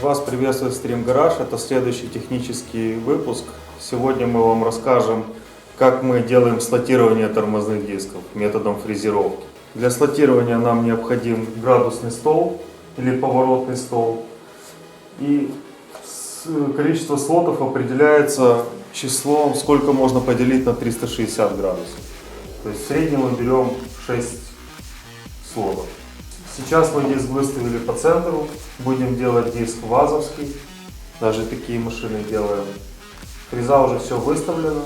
Вас приветствует Stream Garage. Это следующий технический выпуск. Сегодня мы вам расскажем, как мы делаем слотирование тормозных дисков методом фрезеровки. Для слотирования нам необходим градусный стол или поворотный стол. И количество слотов определяется числом, сколько можно поделить на 360 градусов. То есть в среднем мы берем 6 слотов. Сейчас мы диск выставили по центру, будем делать диск вазовский, даже такие машины делаем. Фреза уже все выставлена.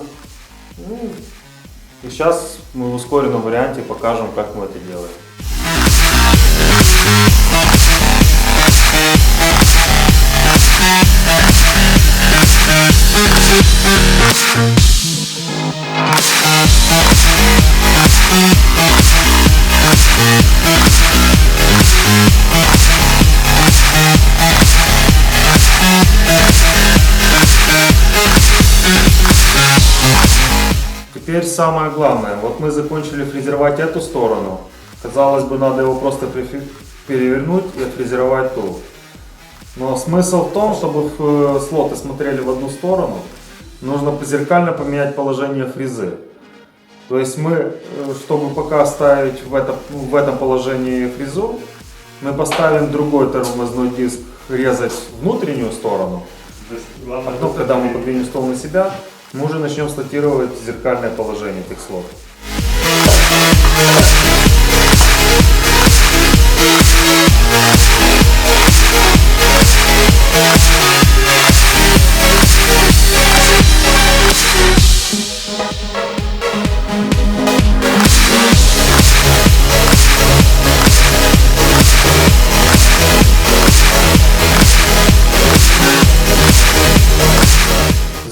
И сейчас мы в ускоренном варианте покажем, как мы это делаем. Теперь самое главное. Вот мы закончили фрезеровать эту сторону. Казалось бы, надо его просто перевернуть и отфрезеровать ту. Но смысл в том, чтобы слоты смотрели в одну сторону, нужно зеркально поменять положение фрезы. То есть мы, чтобы пока ставить в этом положении фрезу, мы поставим другой тормозной диск резать внутреннюю сторону. Но когда мы подвинем стол на себя, мы уже начнем слотировать зеркальное положение этих слотов.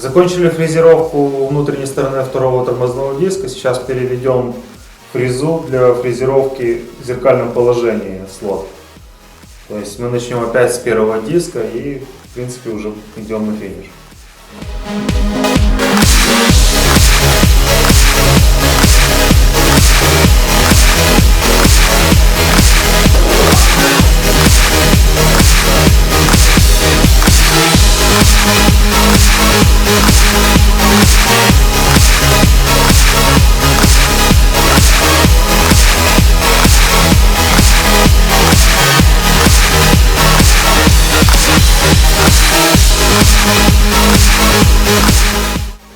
Закончили фрезеровку внутренней стороны второго тормозного диска. Сейчас переведем фрезу для фрезеровки в зеркальном положении слот. То есть мы начнем опять с первого диска и в принципе уже идем на финиш.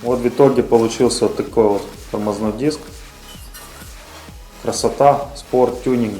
Вот в итоге получился вот такой вот тормозной диск. Красота, спорт, тюнинг.